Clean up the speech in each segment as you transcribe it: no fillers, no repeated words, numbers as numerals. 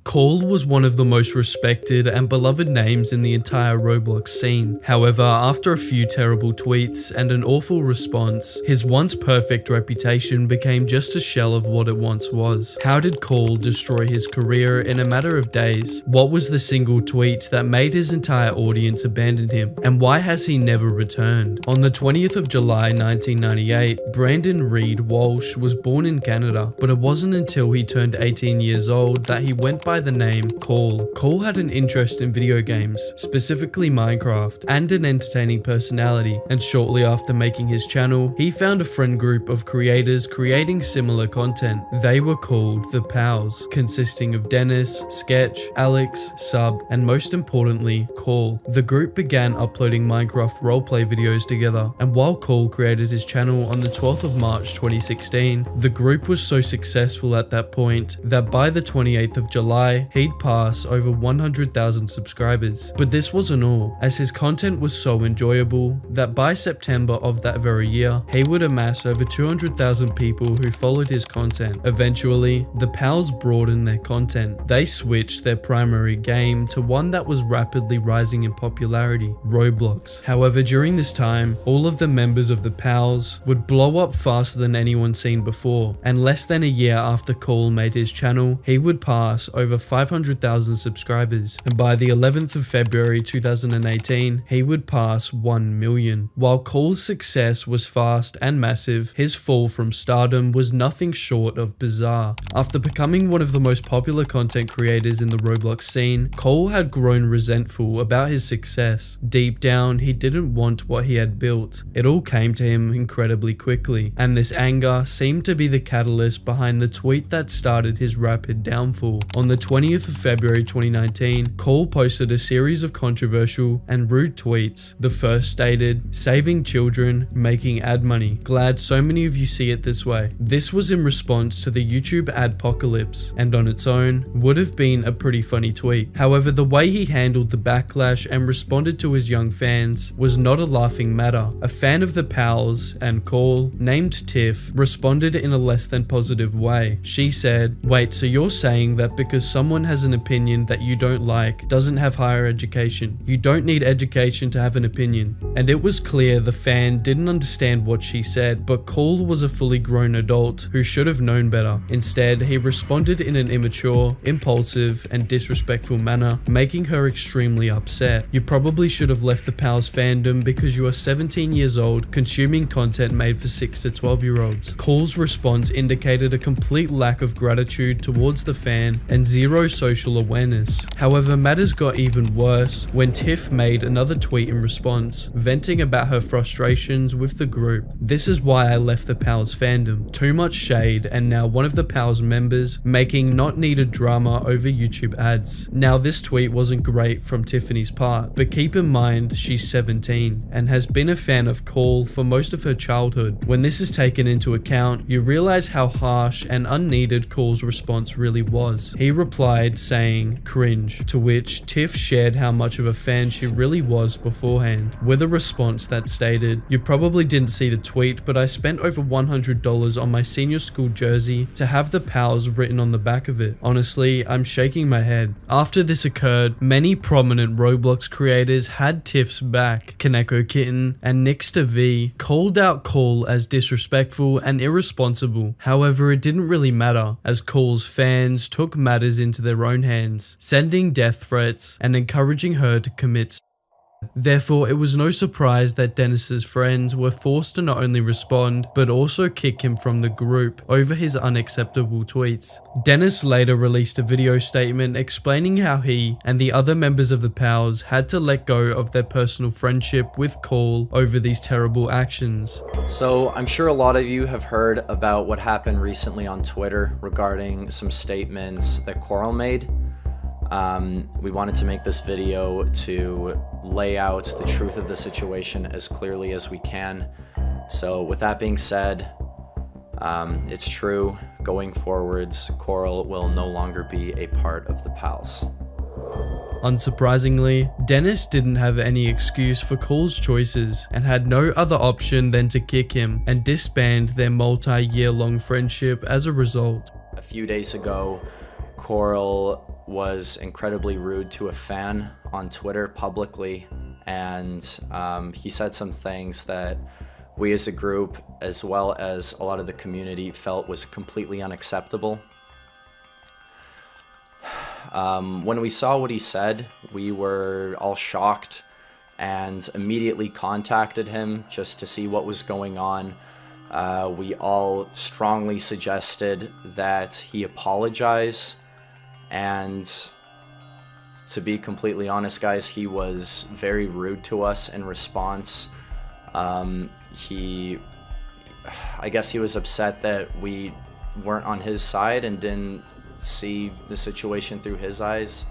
Corl was one of the most respected and beloved names in the entire Roblox scene. However, after a few terrible tweets and an awful response, his once perfect reputation became just a shell of what it once was. How did Corl destroy his career in a matter of days? What was the single tweet that made his entire audience abandon him? And why has he never returned? On the 20th of July 1998, Brandon Reed Walsh was born in Canada, but it wasn't until he turned 18 years old that he went by the name Corl. Corl had an interest in video games, specifically Minecraft, and an entertaining personality, and shortly after making his channel, he found a friend group of creators creating similar content. They were called the Pals, consisting of Dennis, Sketch, Alex, Sub, and most importantly, Corl. The group began uploading Minecraft roleplay videos together, and while Corl created his channel on the 12th of March 2016, the group was so successful at that point that by the 28th of July, he'd pass over 100,000 subscribers. But this wasn't all, as his content was so enjoyable that by September of that very year, he would amass over 200,000 people who followed his content. Eventually, the Pals broadened their content. They switched their primary game to one that was rapidly rising in popularity, Roblox. However, during this time, all of the members of the Pals would blow up faster than anyone seen before, and less than a year after Corl made his channel, he would pass over 500,000 subscribers, and by the 11th of February 2018, he would pass 1 million. While Corl's success was fast and massive, his fall from stardom was nothing short of bizarre. After becoming one of the most popular content creators in the Roblox scene, Corl had grown resentful about his success. Deep down, he didn't want what he had built. It all came to him incredibly quickly, and this anger seemed to be the catalyst behind the tweet that started his rapid downfall. On the 20th of February 2019, Corl posted a series of controversial and rude tweets. The first stated, "Saving children, making ad money. Glad so many of you see it this way." This was in response to the YouTube adpocalypse, and on its own, would have been a pretty funny tweet. However, the way he handled the backlash and responded to his young fans was not a laughing matter. A fan of the Pals and Corl, named Tiff, responded in a less than positive way. She said, "Wait, so you're saying that because someone has an opinion that you don't like doesn't have higher education? You don't need education to have an opinion." And it was clear the fan didn't understand what she said, but Corl was a fully grown adult who should have known better. Instead, he responded in an immature, impulsive, and disrespectful manner, making her extremely upset. "You probably should have left the Pals fandom because you are 17 years old consuming content made for 6 to 12-year-olds. Corl's response indicated a complete lack of gratitude towards the fan and zero social awareness. However, matters got even worse when Tiff made another tweet in response, venting about her frustrations with the group. "This is why I left the Pals fandom. Too much shade, and now one of the Pals members making not needed drama over YouTube ads." Now, this tweet wasn't great from Tiffany's part, but keep in mind she's 17 and has been a fan of Corl for most of her childhood. When this is taken into account, you realize how harsh and unneeded Corl's response really was. He replied saying, "Cringe," to which Tiff shared how much of a fan she really was beforehand, with a response that stated, "You probably didn't see the tweet, but I spent over $100 on my senior school jersey to have the Pals written on the back of it. Honestly, I'm shaking my head." After this occurred, many prominent Roblox creators had Tiff's back. Kaneko Kitten and Nixter V called out Corl as disrespectful and irresponsible. However, it didn't really matter, as Corl's fans took matters into their own hands, sending death threats and encouraging her to commit suicide. Therefore, it was no surprise that Dennis's friends were forced to not only respond, but also kick him from the group over his unacceptable tweets. Dennis later released a video statement explaining how he and the other members of the Pals had to let go of their personal friendship with Corl over these terrible actions. So, I'm sure a lot of you have heard about what happened recently on Twitter regarding some statements that Corl made. We wanted to make this video to lay out the truth of the situation as clearly as we can. So with that being said, it's true. Going forwards, Corl will no longer be a part of the Pals. Unsurprisingly, Dennis didn't have any excuse for Corl's choices and had no other option than to kick him and disband their multi-year long friendship as a result. A few days ago, Corl was incredibly rude to a fan on Twitter publicly, and he said some things that we as a group, as well as a lot of the community, felt was completely unacceptable. When we saw what he said, we were all shocked and immediately contacted him just to see what was going on. We all strongly suggested that he apologize, and to be completely honest, guys, he was very rude to us in response. I guess he was upset that we weren't on his side and didn't see the situation through his eyes.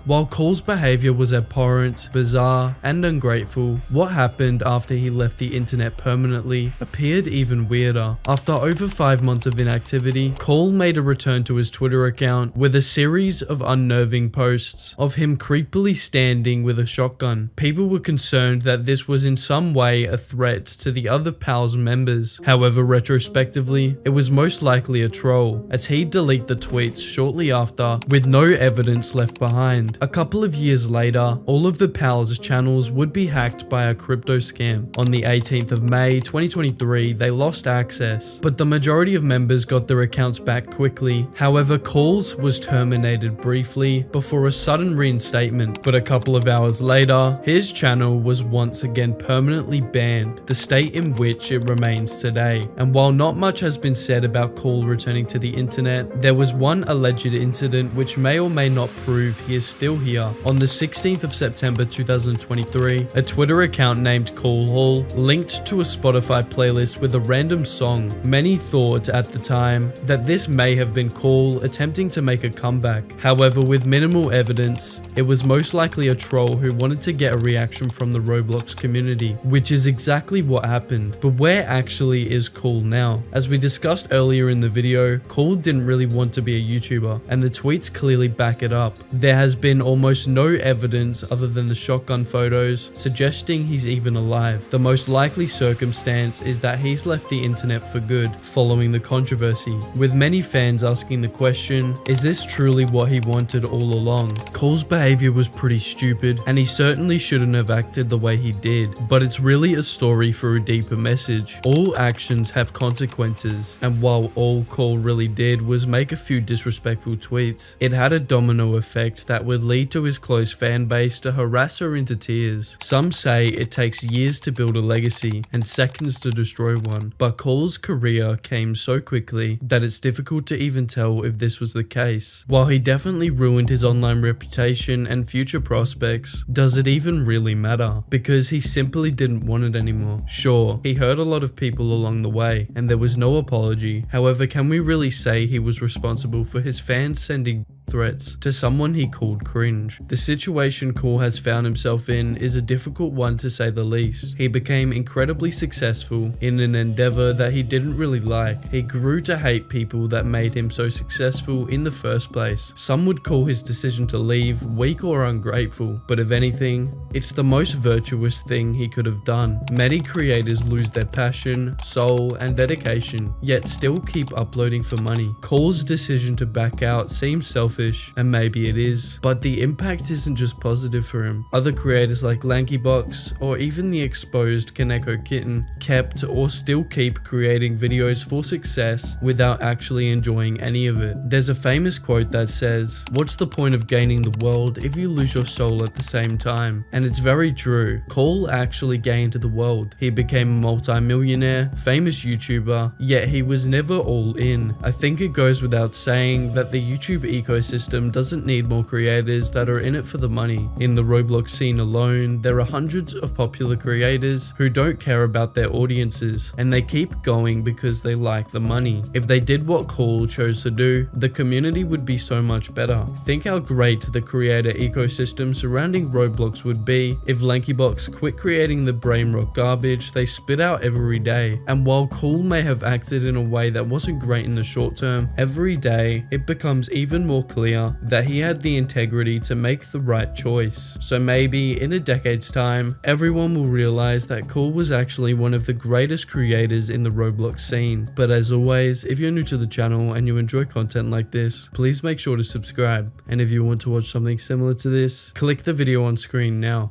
While Corl's behavior was abhorrent, bizarre, and ungrateful, what happened after he left the internet permanently appeared even weirder. After over 5 months of inactivity, Corl made a return to his Twitter account with a series of unnerving posts of him creepily standing with a shotgun. People were concerned that this was in some way a threat to the other PAL's members. However, retrospectively, it was most likely a troll, as he'd delete the tweets shortly after with no evidence left behind. A couple of years later, all of the PAL's channels would be hacked by a crypto scam. On the 18th of May 2023, they lost access, but the majority of members got their accounts back quickly. However, Corl's was terminated briefly before a sudden reinstatement, but a couple of hours later, his channel was once again permanently banned, the state in which it remains today. And while not much has been said about Corl returning to the internet, there was one alleged incident which may or may not prove he is still here. On the 16th of September 2023, a Twitter account named Corl Hall linked to a Spotify playlist with a random song. Many thought at the time that this may have been Corl attempting to make a comeback. However, with minimal evidence, it was most likely a troll who wanted to get a reaction from the Roblox community, which is exactly what happened. But where actually is Corl now? As we discussed earlier in the video, Corl didn't really want to be a YouTuber, and the tweets clearly back it up. There has been almost no evidence other than the shotgun photos suggesting he's even alive. The most likely circumstance is that he's left the internet for good following the controversy, with many fans asking the question, is this truly what he wanted all along? Corl's behavior was pretty stupid, and he certainly shouldn't have acted the way he did, but it's really a story for a deeper message. All actions have consequences, and while all Corl really did was make a few disrespectful tweets, it had a domino effect that would lead to his close fan base to harass her into tears. Some say it takes years to build a legacy and seconds to destroy one, but Corl's career came so quickly that it's difficult to even tell if this was the case. While he definitely ruined his online reputation and future prospects, does it even really matter? Because he simply didn't want it anymore. Sure, he hurt a lot of people along the way, and there was no apology. However, can we really say he was responsible for his fans sending threats to someone he called cringe? The situation Corl has found himself in is a difficult one to say the least. He became incredibly successful in an endeavor that he didn't really like. He grew to hate people that made him so successful in the first place. Some would call his decision to leave weak or ungrateful, but if anything, it's the most virtuous thing he could have done. Many creators lose their passion, soul, and dedication, yet still keep uploading for money. Corl's decision to back out seems selfish, and maybe it is, but the impact isn't just positive for him. Other creators like Lankybox or even the exposed Kaneko Kitten kept or still keep creating videos for success without actually enjoying any of it. There's a famous quote that says, "What's the point of gaining the world if you lose your soul at the same time?" And it's very true. Corl actually gained the world. He became a multi-millionaire, famous YouTuber, yet he was never all in. I think it goes without saying that the YouTube ecosystem doesn't need more creators that are in it for the money. In the Roblox scene alone, there are hundreds of popular creators who don't care about their audiences, and they keep going because they like the money. If they did what Corl chose to do, the community would be so much better. Think how great the creator ecosystem surrounding Roblox would be if Lankybox quit creating the brainrot garbage they spit out every day. And while Corl may have acted in a way that wasn't great in the short term, every day it becomes even more clear that he had the integrity to make the right choice. So maybe in a decade's time, everyone will realize that Corl was actually one of the greatest creators in the Roblox scene. But as always, if you're new to the channel and you enjoy content like this, please make sure to subscribe. And if you want to watch something similar to this, click the video on screen now.